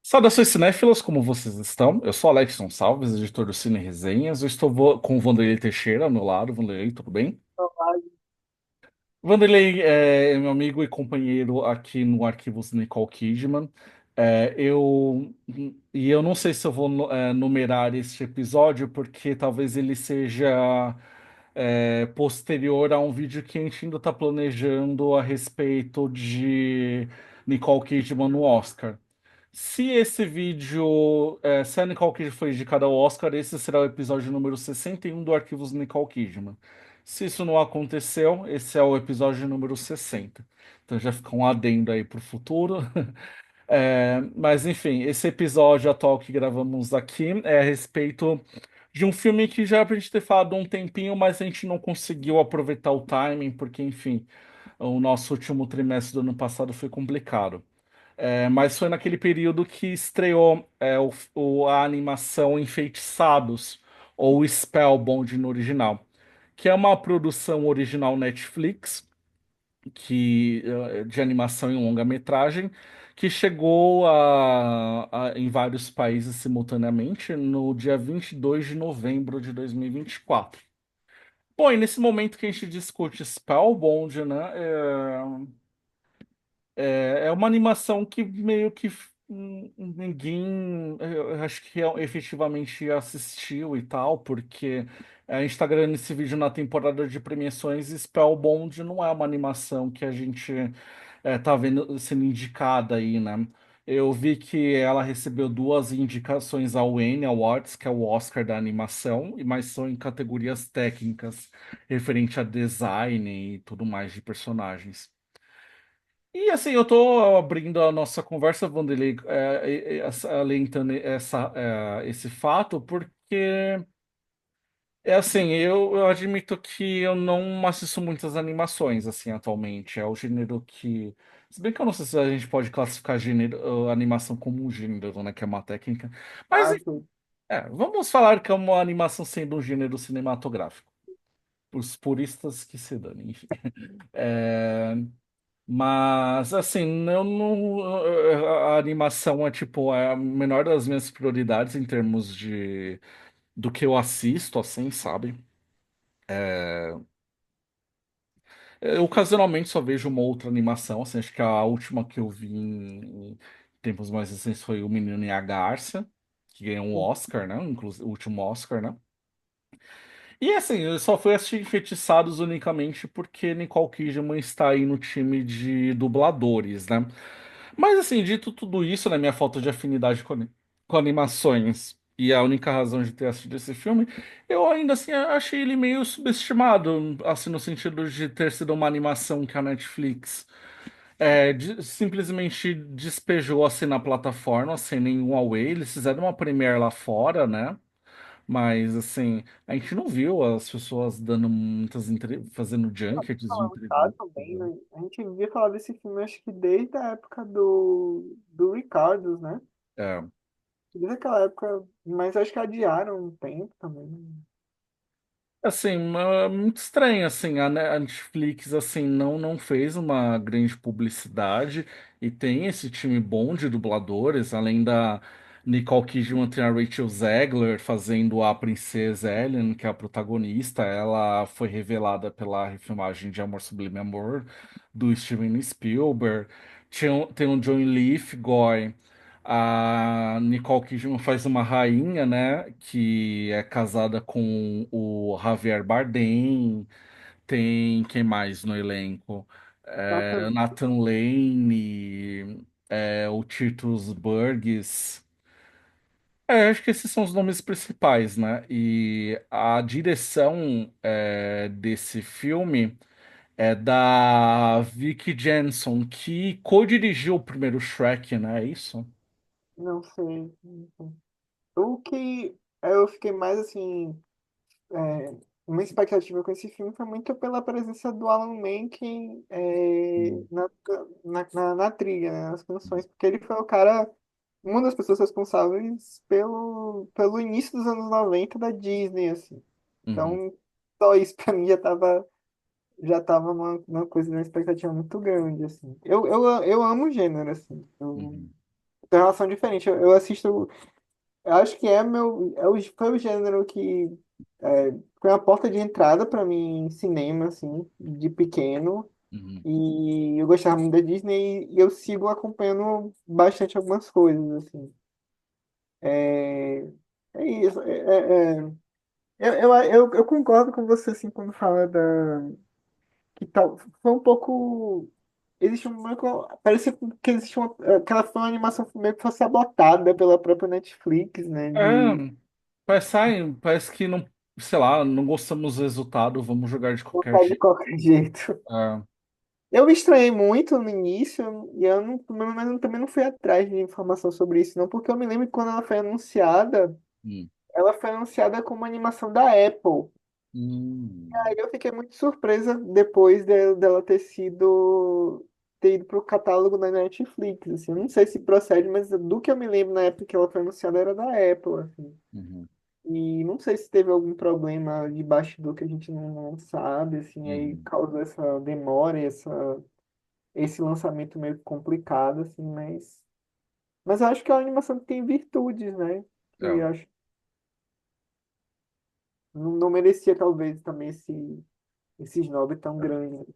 Saudações cinéfilos, como vocês estão? Eu sou Alex Gonçalves, editor do Cine Resenhas. Eu estou com o Vanderlei Teixeira ao meu lado. Vanderlei, tudo bem? Vanderlei é meu amigo e companheiro aqui no Arquivos Nicole Kidman. Eu não sei se eu vou numerar este episódio, porque talvez ele seja posterior a um vídeo que a gente ainda está planejando a respeito de Nicole Kidman no Oscar. Se esse vídeo, se a Nicole Kidman foi indicada ao Oscar, esse será o episódio número 61 do Arquivos Nicole Kidman. Se isso não aconteceu, esse é o episódio número 60. Então já fica um adendo aí pro futuro. Mas enfim, esse episódio atual que gravamos aqui é a respeito de um filme que já é pra gente ter falado há um tempinho, mas a gente não conseguiu aproveitar o timing, porque enfim, o nosso último trimestre do ano passado foi complicado. Mas foi naquele período que estreou a animação Enfeitiçados, ou Spellbound no original, que é uma produção original Netflix de animação em longa-metragem, que chegou em vários países simultaneamente no dia 22 de novembro de 2024. Bom, e nesse momento que a gente discute Spellbound, né? É uma animação que meio que ninguém, eu acho que efetivamente assistiu e tal, porque a gente tá gravando esse vídeo na temporada de premiações e Spellbound não é uma animação que a gente tá vendo sendo indicada aí, né? Eu vi que ela recebeu duas indicações ao Annie Awards, que é o Oscar da animação, mas são em categorias técnicas, referente a design e tudo mais de personagens. E assim, eu tô abrindo a nossa conversa, Vanderlei, alentando esse fato, porque assim, eu admito que eu não assisto muitas animações, assim, atualmente. É o gênero que. Se bem que eu não sei se a gente pode classificar animação como um gênero, né? Que é uma técnica. Mas Ah, sim. vamos falar que é uma animação sendo um gênero cinematográfico. Os puristas que se danem, enfim. É, Mas, assim, eu não. A animação é, tipo, é a menor das minhas prioridades em termos do que eu assisto, assim, sabe? Eu ocasionalmente só vejo uma outra animação, assim, acho que a última que eu vi em tempos mais recentes foi O Menino e a Garça, que ganhou um Oscar, né? Inclusive, o último Oscar, né? E assim, eu só fui assistir Enfeitiçados unicamente porque Nicole Kidman está aí no time de dubladores, né? Mas assim, dito tudo isso, né, minha falta de afinidade com animações e a única razão de ter assistido esse filme, eu ainda assim achei ele meio subestimado, assim, no sentido de ter sido uma animação que a Netflix simplesmente despejou assim na plataforma sem nenhum away. Eles fizeram uma premiere lá fora, né? Mas assim, a gente não viu as pessoas dando fazendo junkets de Tá entrevistas, também, né? né? A gente via falar desse filme, acho que desde a época do Ricardo, né? É. Desde aquela época, mas acho que adiaram um tempo também. Assim, muito estranho, assim, a Netflix, assim, não fez uma grande publicidade e tem esse time bom de dubladores, além da Nicole Kidman, tem a Rachel Zegler fazendo a Princesa Ellen, que é a protagonista, ela foi revelada pela refilmagem de Amor Sublime Amor, do Steven Spielberg, tem o John Lithgow. A Nicole Kidman faz uma rainha, né? Que é casada com o Javier Bardem. Tem quem mais no elenco? Nossa, Nathan Lane, o Titus Burgess. Acho que esses são os nomes principais, né? E a direção desse filme é da Vicky Jenson, que co-dirigiu o primeiro Shrek, né? É isso? não sei. Não sei. O que eu fiquei mais assim, uma expectativa com esse filme foi muito pela presença do Alan Menken Hum. na trilha, né, nas canções, porque ele foi o cara, uma das pessoas responsáveis pelo início dos anos 90 da Disney, assim. Uhum. Então, só isso pra mim já tava uma coisa, uma expectativa muito grande, assim. Eu amo o gênero, assim. Uhum. tem uma relação diferente. Eu assisto, eu acho que foi o gênero que foi a porta de entrada para mim em cinema, assim, de pequeno. Uhum. E eu gostava muito da Disney e eu sigo acompanhando bastante algumas coisas, assim. É, é isso. Eu concordo com você, assim, quando fala que tal, foi um pouco. Existe um. Parece que existe uma. Aquela foi uma animação meio que foi sabotada pela própria Netflix, né? É, De parece que não, sei lá, não gostamos do resultado, vamos jogar de qualquer botar de jeito. qualquer jeito. É, Eu me estranhei muito no início e eu não, mas eu também não fui atrás de informação sobre isso, não, porque eu me lembro que quando hum, ela foi anunciada como animação da Apple. hum, Aí eu fiquei muito surpresa depois dela ter ido pro catálogo da Netflix, assim. Eu não sei se procede, mas do que eu me lembro na época que ela foi anunciada era da Apple, assim. uhum, E não sei se teve algum problema de bastidor que a gente não sabe, assim, aí uhum. causou essa demora, esse lançamento meio complicado, assim, mas eu acho que é uma animação que tem virtudes, né? Que É. eu acho que não merecia, talvez, também esse esnobe tão grande.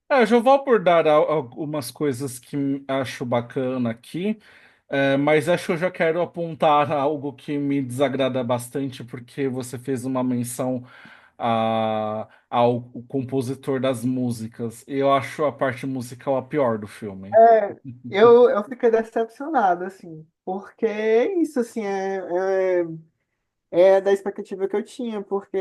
Eu já vou abordar algumas coisas que acho bacana aqui, mas acho que eu já quero apontar algo que me desagrada bastante, porque você fez uma menção ao compositor das músicas. Eu acho a parte musical a pior do filme. É, eu fiquei decepcionado, assim, porque é isso, assim, é da expectativa que eu tinha, porque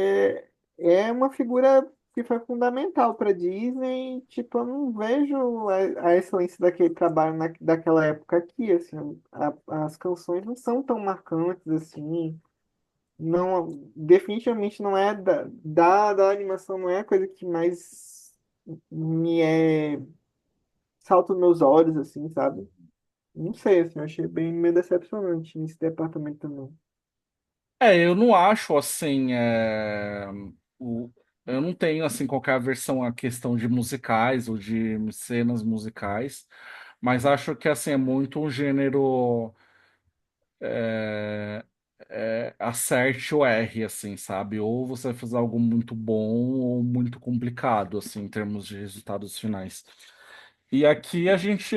é uma figura que foi fundamental para Disney, tipo, eu não vejo a excelência daquele trabalho daquela época aqui, assim, as canções não são tão marcantes, assim, não, definitivamente não é da animação, não é a coisa que mais me salta os meus olhos, assim, sabe? Não sei, assim, eu achei bem meio decepcionante nesse departamento também. Eu não acho assim. O, eu não tenho assim qualquer aversão à questão de musicais ou de cenas musicais, mas acho que assim é muito um gênero. é, Acerte o R, assim, sabe? Ou você vai fazer algo muito bom ou muito complicado, assim, em termos de resultados finais. E aqui a gente,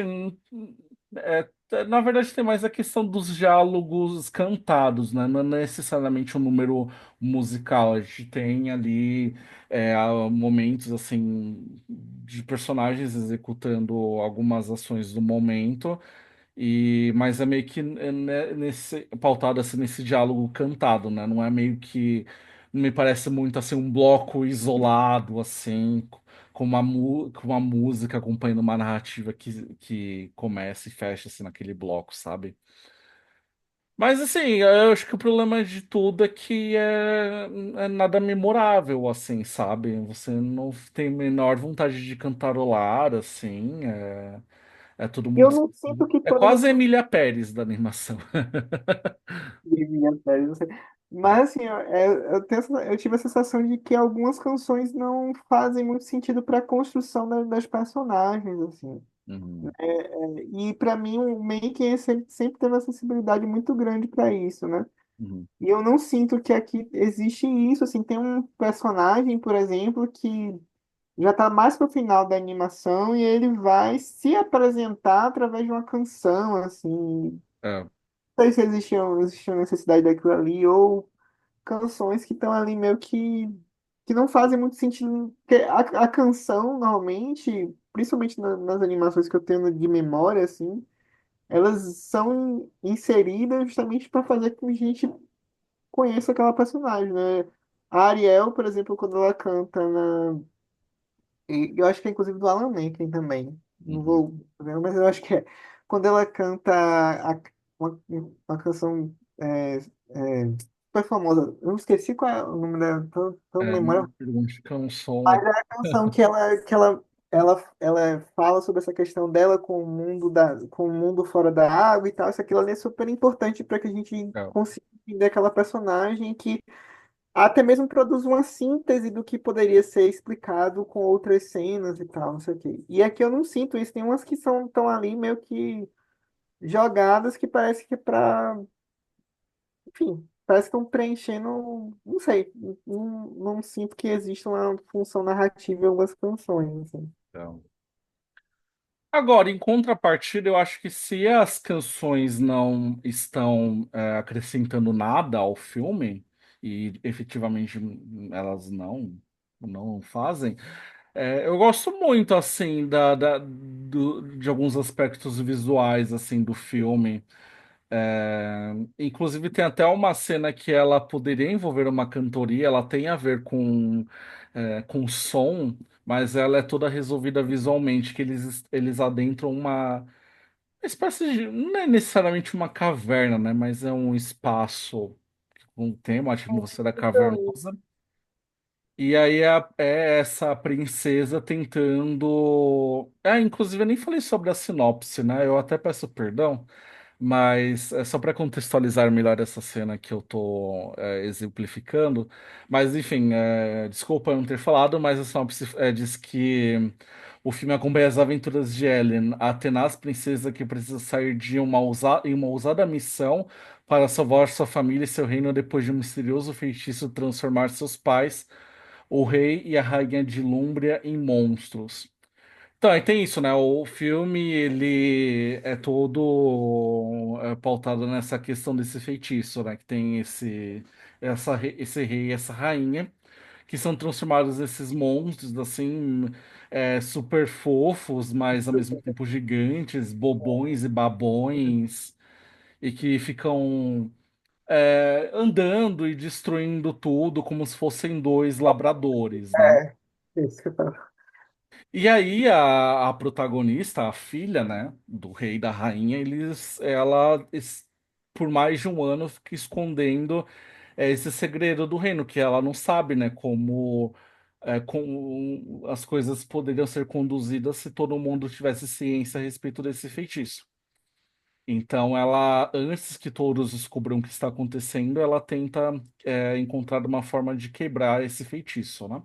na verdade, tem mais a questão dos diálogos cantados, né? Não é necessariamente um número musical. A gente tem ali momentos, assim, de personagens executando algumas ações do momento. Mas é meio que pautado assim nesse diálogo cantado, né? Não é meio que não me parece muito assim um bloco isolado assim, com uma música acompanhando uma narrativa que começa e fecha assim naquele bloco, sabe? Mas assim, eu acho que o problema de tudo é que é nada memorável, assim, sabe? Você não tem a menor vontade de cantarolar, assim. É tudo Eu muito. não sinto que É todas as quase a Emília Pérez da animação. minhas séries, não sei. Mas assim, eu tive a sensação de que algumas canções não fazem muito sentido para a construção das personagens, assim. Uhum, E para mim o Mank sempre teve uma sensibilidade muito grande para isso, né? uhum, E eu não sinto que aqui existe isso, assim, tem um personagem, por exemplo, que já está mais pro final da animação e ele vai se apresentar através de uma canção, assim. é, Não sei se existia necessidade daquilo ali, ou canções que estão ali meio que não fazem muito sentido. Porque a canção, normalmente, principalmente nas animações que eu tenho de memória, assim, elas são inseridas justamente para fazer com que a gente conheça aquela personagem, né? A Ariel, por exemplo, quando ela canta e eu acho que é inclusive do Alan Menken também. Não uhum, vou ver, mas eu acho que é. Quando ela canta uma canção super famosa. Eu esqueci qual é o nome dela, tô não memória. me pergunte que é um som Mas aqui. é a canção ela fala sobre essa questão dela com o mundo com o mundo fora da água e tal. Isso aquilo ali é super importante para que a gente É, consiga entender aquela personagem que até mesmo produz uma síntese do que poderia ser explicado com outras cenas e tal, não sei o quê. E aqui eu não sinto isso, tem umas que são tão ali meio que jogadas que parece que é pra, enfim, parece que estão preenchendo, não sei, não sinto que exista uma função narrativa em algumas canções, assim. Então. Agora, em contrapartida, eu acho que se as canções não estão acrescentando nada ao filme, e efetivamente elas não fazem, eu gosto muito, assim, de alguns aspectos visuais, assim, do filme. Inclusive, tem até uma cena que ela poderia envolver uma cantoria, ela tem a ver com som, mas ela é toda resolvida visualmente, que eles adentram uma espécie de. Não é necessariamente uma caverna, né? Mas é um espaço com tema, a atmosfera Então, cavernosa. E aí é essa princesa tentando. Inclusive, eu nem falei sobre a sinopse, né? Eu até peço perdão. Mas é só para contextualizar melhor essa cena que eu tô exemplificando. Mas enfim, desculpa eu não ter falado, mas a sinopse diz que o filme acompanha as aventuras de Ellen, a tenaz princesa que precisa sair de em uma ousada missão para salvar sua família e seu reino depois de um misterioso feitiço transformar seus pais, o rei e a rainha de Lúmbria, em monstros. Então, aí tem isso, né? O filme, ele é todo pautado nessa questão desse feitiço, né? Que tem esse rei e essa rainha, que são transformados nesses monstros, assim, super fofos, mas ao mesmo tempo gigantes, bobões e babões, e que ficam andando e destruindo tudo como se fossem dois labradores, né? é, isso que eu tava. E aí a protagonista, a filha, né, do rei e da rainha, por mais de um ano fica escondendo esse segredo do reino, que ela não sabe, né, como as coisas poderiam ser conduzidas se todo mundo tivesse ciência a respeito desse feitiço. Então ela, antes que todos descubram o que está acontecendo, ela tenta encontrar uma forma de quebrar esse feitiço, né?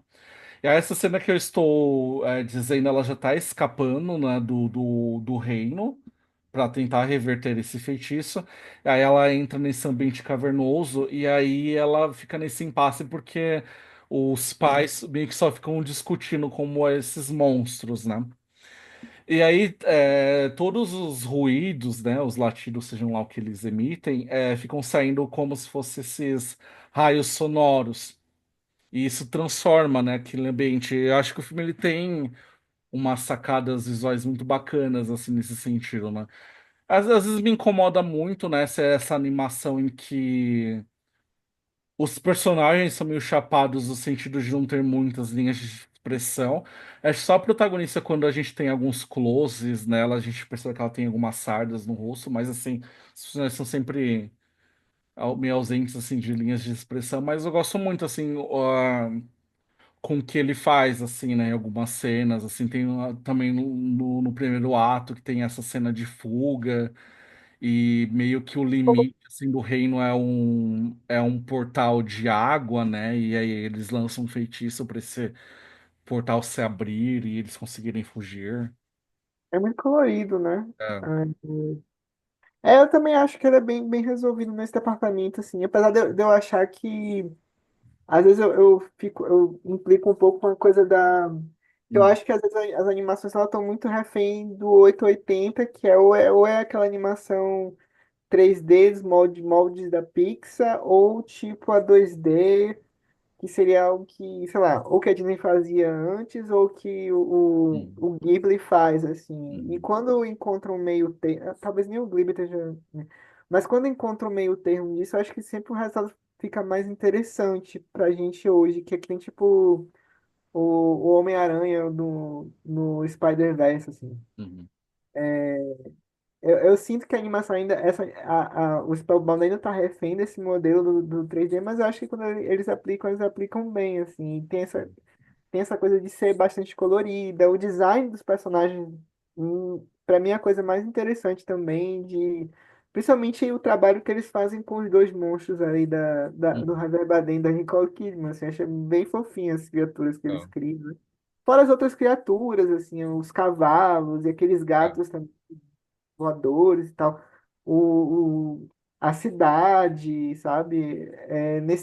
E aí, essa cena que eu estou dizendo, ela já está escapando, né, do reino para tentar reverter esse feitiço. E aí ela entra nesse ambiente cavernoso e aí ela fica nesse impasse porque os pais meio que só ficam discutindo como esses monstros, né? E aí todos os ruídos, né, os latidos, sejam lá o que eles emitem, ficam saindo como se fossem esses raios sonoros. E isso transforma, né, aquele ambiente. Eu acho que o filme ele tem umas sacadas visuais muito bacanas, assim, nesse sentido, né? Às vezes me incomoda muito, né, essa animação em que os personagens são meio chapados no sentido de não ter muitas linhas de expressão. É só a protagonista quando a gente tem alguns closes nela, a gente percebe que ela tem algumas sardas no rosto, mas assim, os personagens são sempre meio ausentes, assim, de linhas de expressão. Mas eu gosto muito, assim, com o que ele faz, assim, né? Em algumas cenas, assim, tem também no primeiro ato que tem essa cena de fuga e meio que o limite, assim, do reino é um portal de água, né? E aí eles lançam um feitiço para esse portal se abrir e eles conseguirem fugir. É muito colorido, né? É. Eu também acho que ele é bem resolvido nesse departamento, assim. Apesar de eu achar que, às vezes eu implico um pouco com a coisa da. Eu Hum, acho que às vezes as animações elas estão muito refém do 880, que ou é aquela animação 3D, dos moldes da Pixar, ou tipo a 2D, que seria algo que, sei lá, ou que a Disney fazia antes, ou que hum, o Ghibli faz, assim. E hum, quando encontra um meio termo, talvez nem o Ghibli esteja, né? Mas quando encontra um meio termo disso, eu acho que sempre o resultado fica mais interessante pra gente hoje, que aqui tem tipo o Homem-Aranha no Spider-Verse, assim. hum, Eu sinto que a animação ainda, o Spellbound ainda tá refém desse modelo do 3D, mas eu acho que quando eles aplicam bem, assim. E tem essa coisa de ser bastante colorida, o design dos personagens, para mim, é a coisa mais interessante também, principalmente o trabalho que eles fazem com os dois monstros aí do hum. Javier Bardem e da Nicole Kidman, assim, achei bem fofinhas as criaturas que eles É, criam, né? Fora as outras criaturas, assim, os cavalos e aqueles é. gatos também voadores e tal. A cidade, sabe?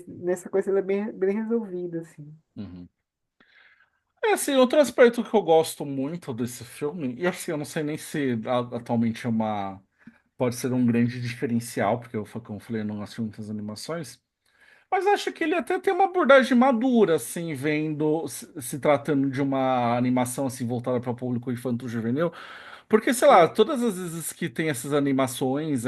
Nessa coisa ela é bem resolvida, assim. Uhum. É, assim, outro aspecto que eu gosto muito desse filme, e assim, eu não sei nem se atualmente é uma. Pode ser um grande diferencial, porque eu, como eu falei, eu não assisti muitas animações, mas acho que ele até tem uma abordagem madura, assim, vendo, se tratando de uma animação, assim, voltada para o público infanto-juvenil, porque, sei lá, todas as vezes que tem essas animações,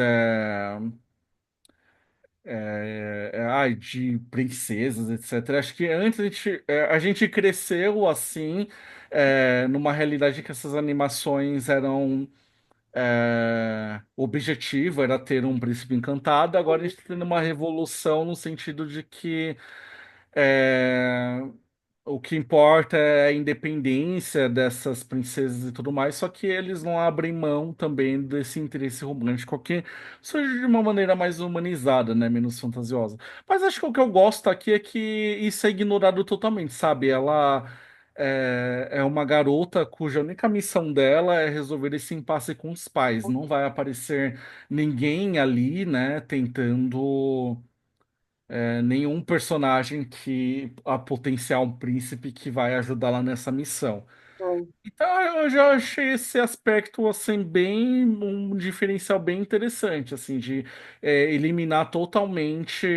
ai, de princesas, etc. Acho que antes a gente cresceu assim, numa realidade que essas animações eram. O objetivo era ter um príncipe encantado, agora a gente está tendo uma revolução no sentido de que é, o que importa é a independência dessas princesas e tudo mais, só que eles não abrem mão também desse interesse romântico que surge de uma maneira mais humanizada, né? Menos fantasiosa. Mas acho que o que eu gosto aqui é que isso é ignorado totalmente, sabe? Ela é uma garota cuja única missão dela é resolver esse impasse com os pais. Não vai aparecer ninguém ali, né, tentando nenhum personagem que a potencial um príncipe que vai ajudá-la nessa missão. Então eu já achei esse aspecto assim bem um diferencial bem interessante assim de eliminar totalmente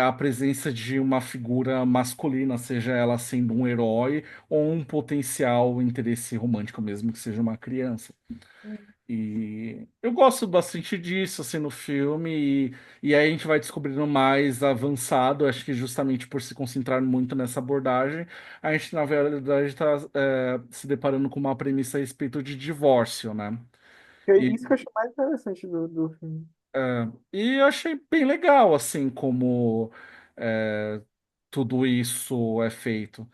a presença de uma figura masculina, seja ela sendo um herói ou um potencial interesse romântico mesmo que seja uma criança. E eu gosto bastante disso, assim, no filme, e aí a gente vai descobrindo mais avançado, acho que justamente por se concentrar muito nessa abordagem, a gente, na verdade, está se deparando com uma premissa a respeito de divórcio, né? É E, isso que eu acho mais interessante do filme. e eu achei bem legal, assim, como é, tudo isso é feito.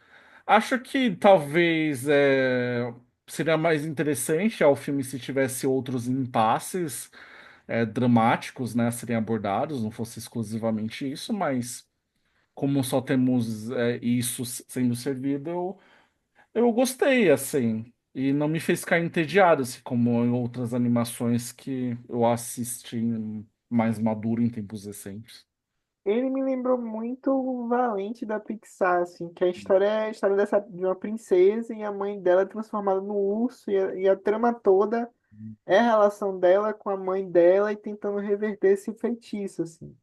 Acho que talvez seria mais interessante ao filme se tivesse outros impasses dramáticos, né, serem abordados, não fosse exclusivamente isso, mas como só temos isso sendo servido, eu gostei, assim, e não me fez ficar entediado, assim, como em outras animações que eu assisti mais maduro em tempos recentes. Ele me lembrou muito o Valente da Pixar, assim, que a história é a história de uma princesa e a mãe dela é transformada no urso, e a trama toda é a relação dela com a mãe dela e tentando reverter esse feitiço, assim.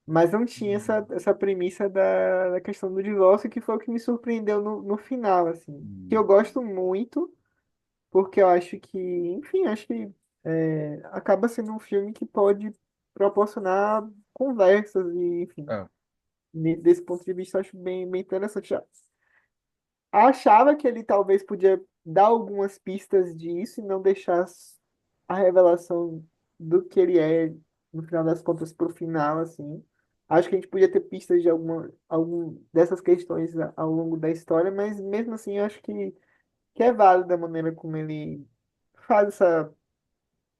Mas não tinha essa premissa da questão do divórcio, que foi o que me surpreendeu no final, assim. Que eu Hum, gosto muito, porque eu acho que, enfim, acho que acaba sendo um filme que pode proporcionar conversas e, enfim. é, Desse ponto de vista, eu acho bem interessante. Já achava que ele talvez podia dar algumas pistas disso e não deixar a revelação do que ele é, no final das contas, pro final, assim. Acho que a gente podia ter pistas de algum dessas questões ao longo da história, mas mesmo assim, eu acho que é válida a maneira como ele faz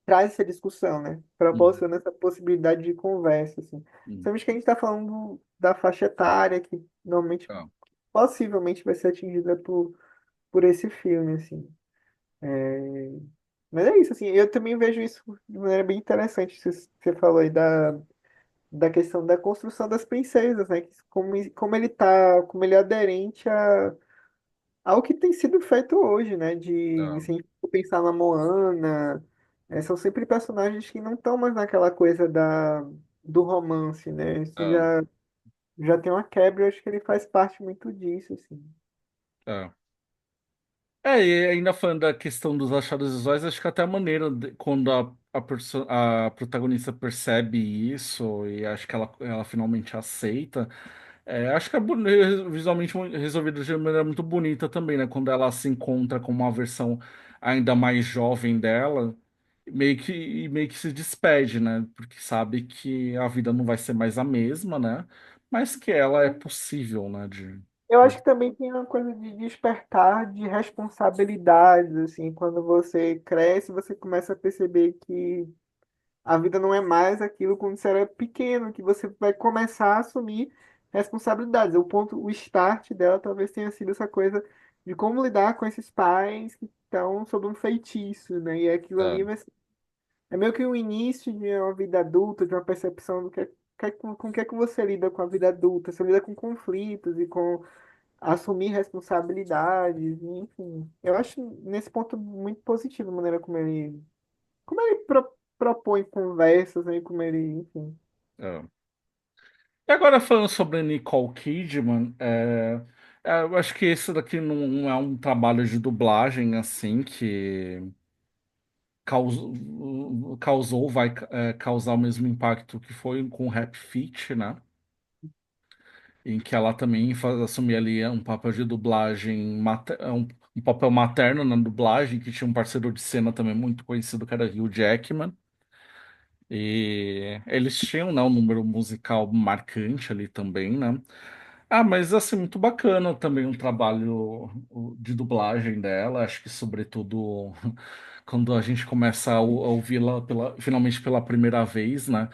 traz essa discussão, né? hum, Proporciona essa possibilidade de conversa, assim. hum, Sabemos que a gente está falando da faixa etária, que normalmente, é, possivelmente, vai ser atingida por esse filme, assim. Mas é isso, assim, eu também vejo isso de maneira bem interessante. Você falou aí da questão da construção das princesas, né? Como ele tá, como ele é aderente ao que tem sido feito hoje, né? é, Se a gente for pensar na Moana, são sempre personagens que não estão mais naquela coisa do romance, né? Isso é, já tem uma quebra, eu acho que ele faz parte muito disso, assim. é. E ainda falando da questão dos achados visuais, acho que até a maneira quando a protagonista percebe isso e acho que ela finalmente aceita, acho que é visualmente resolvido de uma maneira muito bonita também, né? Quando ela se encontra com uma versão ainda mais jovem dela, meio que se despede, né? Porque sabe que a vida não vai ser mais a mesma, né? Mas que ela é possível, né? Eu acho que também tem uma coisa de despertar de responsabilidades, assim, quando você cresce, você começa a perceber que a vida não é mais aquilo quando você era pequeno, que você vai começar a assumir responsabilidades. O start dela talvez tenha sido essa coisa de como lidar com esses pais que estão sob um feitiço, né? E aquilo É, ali vai ser. É meio que o início de uma vida adulta, de uma percepção do com o que é que você lida com a vida adulta. Você lida com conflitos e com assumir responsabilidades, enfim. Eu acho nesse ponto muito positivo a maneira como ele propõe conversas, né, como ele, enfim. É. E agora falando sobre Nicole Kidman, eu acho que esse daqui não é um trabalho de dublagem assim que vai causar o mesmo impacto que foi com o Rap Fit, né? Em que ela também assumia ali um papel de dublagem, um papel materno na dublagem, que tinha um parceiro de cena também muito conhecido, que era Hugh Jackman. E eles tinham, né, um número musical marcante ali também, né? Ah, mas assim, muito bacana também um trabalho de dublagem dela. Acho que, sobretudo, quando a gente começa a ouvi-la finalmente pela primeira vez, né?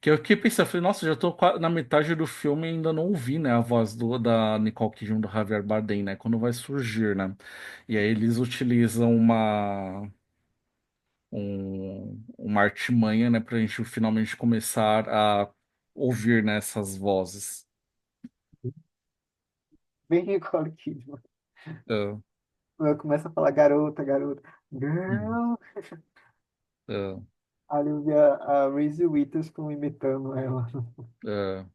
Que eu fiquei pensando, falei, nossa, já tô na metade do filme e ainda não ouvi, né, a voz da Nicole Kidman, do Javier Bardem, né? Quando vai surgir, né? E aí eles utilizam uma artimanha, né, pra gente finalmente começar a ouvir, né, essas vozes. Bem Nicole Kidman. É, Ela começa a falar garota, garota. hum, Girl. é, Ali eu vi a Reese Witherspoon imitando ela. é.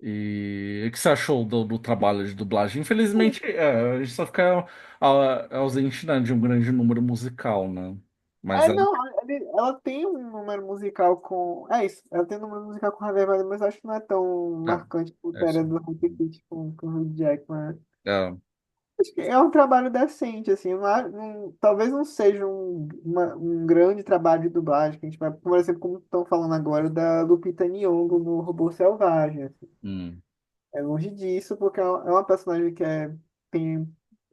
E o que você achou do trabalho de dublagem? Infelizmente, a gente só fica ausente, né, de um grande número musical, né? Mas É, é, não, ela tem um número musical com. É isso, ela tem um número musical com Javier Bardem, mas acho que não é tão é, marcante quanto é era isso. do Happy Feet com o Hugh Jackman, né? É, Acho que é um trabalho decente, assim. Talvez não seja um grande trabalho de dublagem, que a gente vai, por exemplo, como estão falando agora, da Lupita Nyong'o no Robô Selvagem. Assim. hum, É longe disso, porque é uma personagem que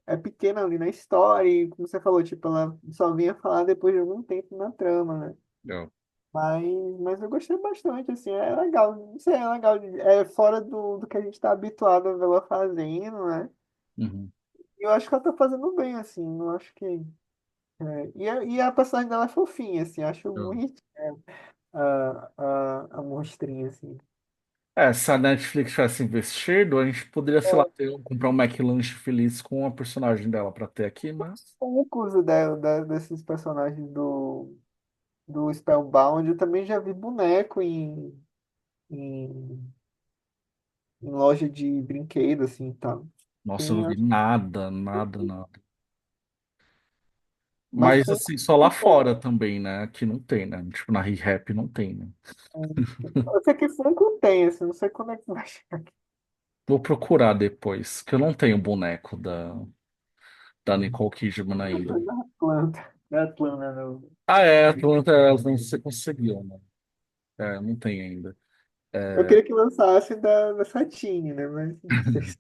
é pequena ali na história, e como você falou, tipo, ela só vinha falar depois de algum tempo na trama, né? é, Mas, mas eu gostei bastante, assim, é legal, não sei, é legal, é fora do que a gente está habituado a vê-la fazendo, né? uhum, E eu acho que ela tá fazendo bem, assim, não acho que... e a personagem dela é fofinha, assim, acho é. muito a monstrinha, assim. Se a Netflix tivesse investido, a gente poderia, sei lá, comprar um McLanche feliz com a personagem dela pra ter aqui, mas. O uso desses personagens do Spellbound, eu também já vi boneco em, em loja de brinquedo, assim, tá? Nossa, eu Tem, não vi nada, nada, nada. mas Mas Funko assim, só lá tem. fora também, né? Aqui não tem, né? Tipo, na ReHap não tem, né? Eu sei que Funko tem, assim, não sei quando é que vai chegar aqui. Vou procurar depois, que eu não tenho boneco da Nicole Kidman ainda. Da Atlanta, não. Ah, é, Atlanta, elas não se conseguiu, né? É, não tem ainda. Eu queria que lançasse da Satine, né? Mas não sei se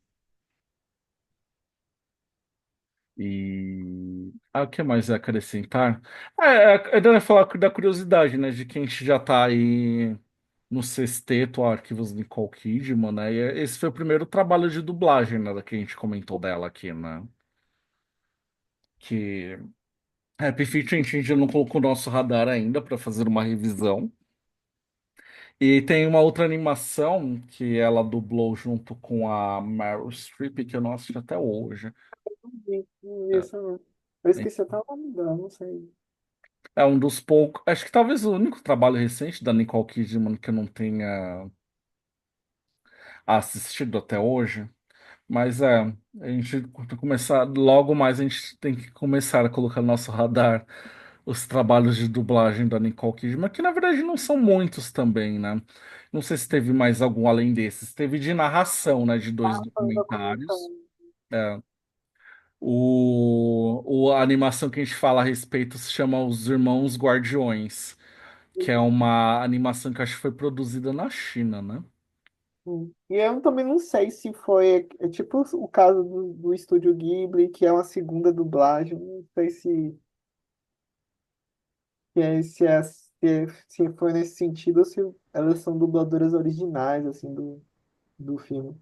O que mais acrescentar? Eu ia falar da curiosidade, né? De que a gente já tá aí no sexteto Arquivos Nicole Kidman, né? Esse foi o primeiro trabalho de dublagem, né? Que a gente comentou dela aqui, né? Que Happy Feet a gente ainda não colocou no nosso radar ainda para fazer uma revisão. E tem uma outra animação que ela dublou junto com a Meryl Streep, que eu não assisti até hoje. não vi isso, não. Eu É, esqueci até o nome dela, não sei. é um dos poucos. Acho que talvez o único trabalho recente da Nicole Kidman que eu não tenha assistido até hoje. Mas a gente tem que começar. Logo mais a gente tem que começar a colocar no nosso radar os trabalhos de dublagem da Nicole Kidman, que na verdade não são muitos também, né? Não sei se teve mais algum além desses. Teve de narração, né? De dois Falando documentários. documentário. É. A animação que a gente fala a respeito se chama Os Irmãos Guardiões, que é uma animação que eu acho que foi produzida na China, né? E eu também não sei se foi. É tipo o caso do Estúdio Ghibli, que é uma segunda dublagem. Não sei se foi nesse sentido ou se elas são dubladoras originais, assim, do filme.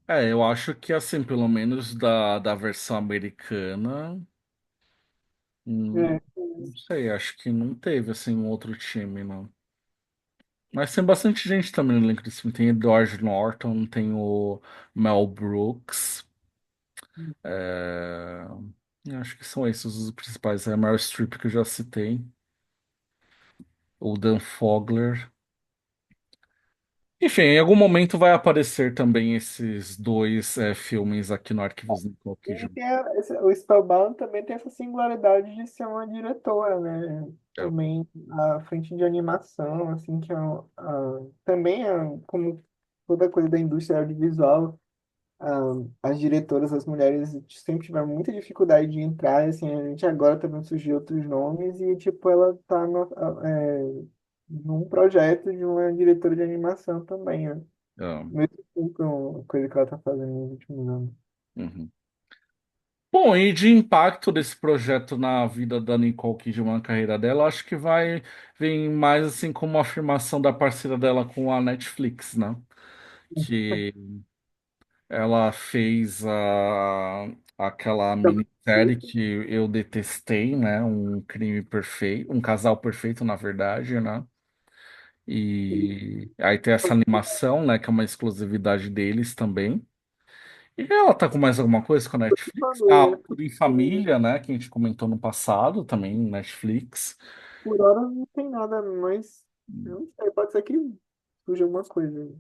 Eu acho que assim, pelo menos da versão americana. Hum, É, não sei, acho que não teve assim um outro time, não. Mas tem bastante gente também no elenco desse filme. Tem Edward Norton, tem o Mel Brooks. é, Acho que são esses os principais. É a Meryl Streep que eu já citei. O Dan Fogler. Enfim, em algum momento vai aparecer também esses dois filmes aqui no Arquivos Nicole e Kidman. tem o Spellbound também tem essa singularidade de ser uma diretora, né? É, Também à frente de animação, assim, que é, também é, como toda coisa da indústria audiovisual, as diretoras, as mulheres sempre tiveram muita dificuldade de entrar, assim, a gente agora tá vendo surgir outros nomes e, tipo, ela tá num projeto de uma diretora de animação também, né? é, Mesmo com uma coisa que ela tá fazendo nos últimos anos. uhum. Bom, e de impacto desse projeto na vida da Nicole Kidman, na carreira dela, acho que vai vir mais assim como uma afirmação da parceira dela com a Netflix, né? Que ela fez aquela Então, minissérie que eu detestei, né? Um crime perfeito, um casal perfeito, na verdade, né? E aí tem essa animação, né? Que é uma exclusividade deles também. E ela tá com mais alguma coisa com a Netflix? Ah, família, Tudo em Família, né? Que a gente comentou no passado também, Netflix. por hora não tem nada, mas eu não sei, pode ser que surja alguma coisa.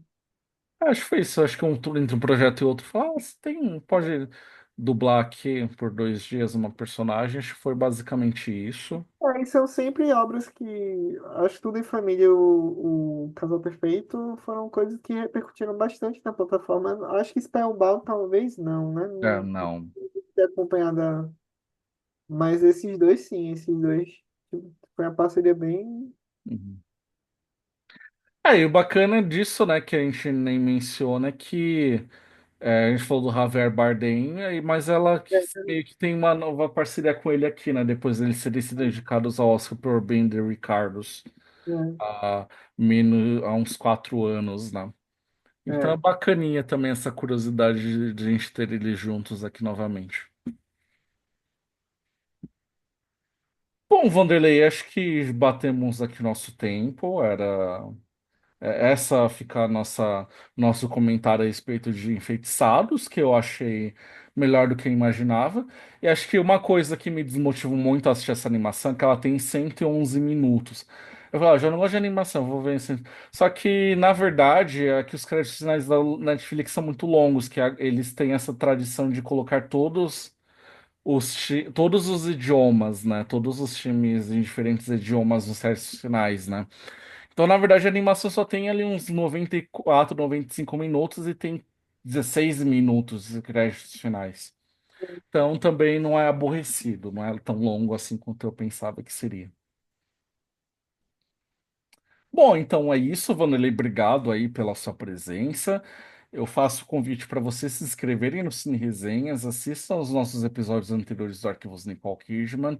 Acho que foi isso. Acho que entre um projeto e outro, fala, ah, você pode dublar aqui por 2 dias uma personagem. Acho que foi basicamente isso. É, e são sempre obras que, acho que Tudo em Família, o Casal Perfeito, foram coisas que repercutiram bastante na plataforma. Acho que Spellbound talvez não, né? É, Não não. ter acompanhado, mas esses dois sim, esses dois tipo, foi uma parceria bem. Uhum. E o bacana disso, né, que a gente nem menciona, é que a gente falou do Javier Bardem, mas ela meio que tem uma nova parceria com ele aqui, né? Depois eles terem sido dedicados ao Oscar por Bem de Ricardos há, há uns 4 anos, né? É, Então é é. bacaninha também essa curiosidade de a gente ter eles juntos aqui novamente. Bom, Vanderlei, acho que batemos aqui nosso tempo. Essa fica a nosso comentário a respeito de Enfeitiçados, que eu achei melhor do que eu imaginava. E acho que uma coisa que me desmotivou muito a assistir essa animação é que ela tem 111 minutos. Eu falei, já não gosto de animação, vou ver. Só que, na verdade, é que os créditos finais da Netflix são muito longos, que eles têm essa tradição de colocar todos os idiomas, né? Todos os times em diferentes idiomas nos créditos finais, né? Então, na verdade, a animação só tem ali uns 94, 95 minutos e tem 16 minutos de créditos finais. Então, também não é aborrecido, não é tão longo assim quanto eu pensava que seria. Bom, então é isso, Vanderlei. Obrigado aí pela sua presença. Eu faço o convite para vocês se inscreverem no Cine Resenhas, assistam os nossos episódios anteriores do Arquivos Nicole Kidman.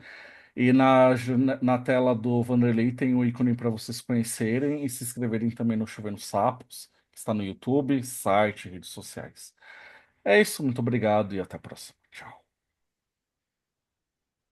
E na tela do Vanderlei tem o ícone para vocês conhecerem e se inscreverem também no Chovendo Sapos, que está no YouTube, site, redes sociais. É isso, muito obrigado e até a próxima. Tchau.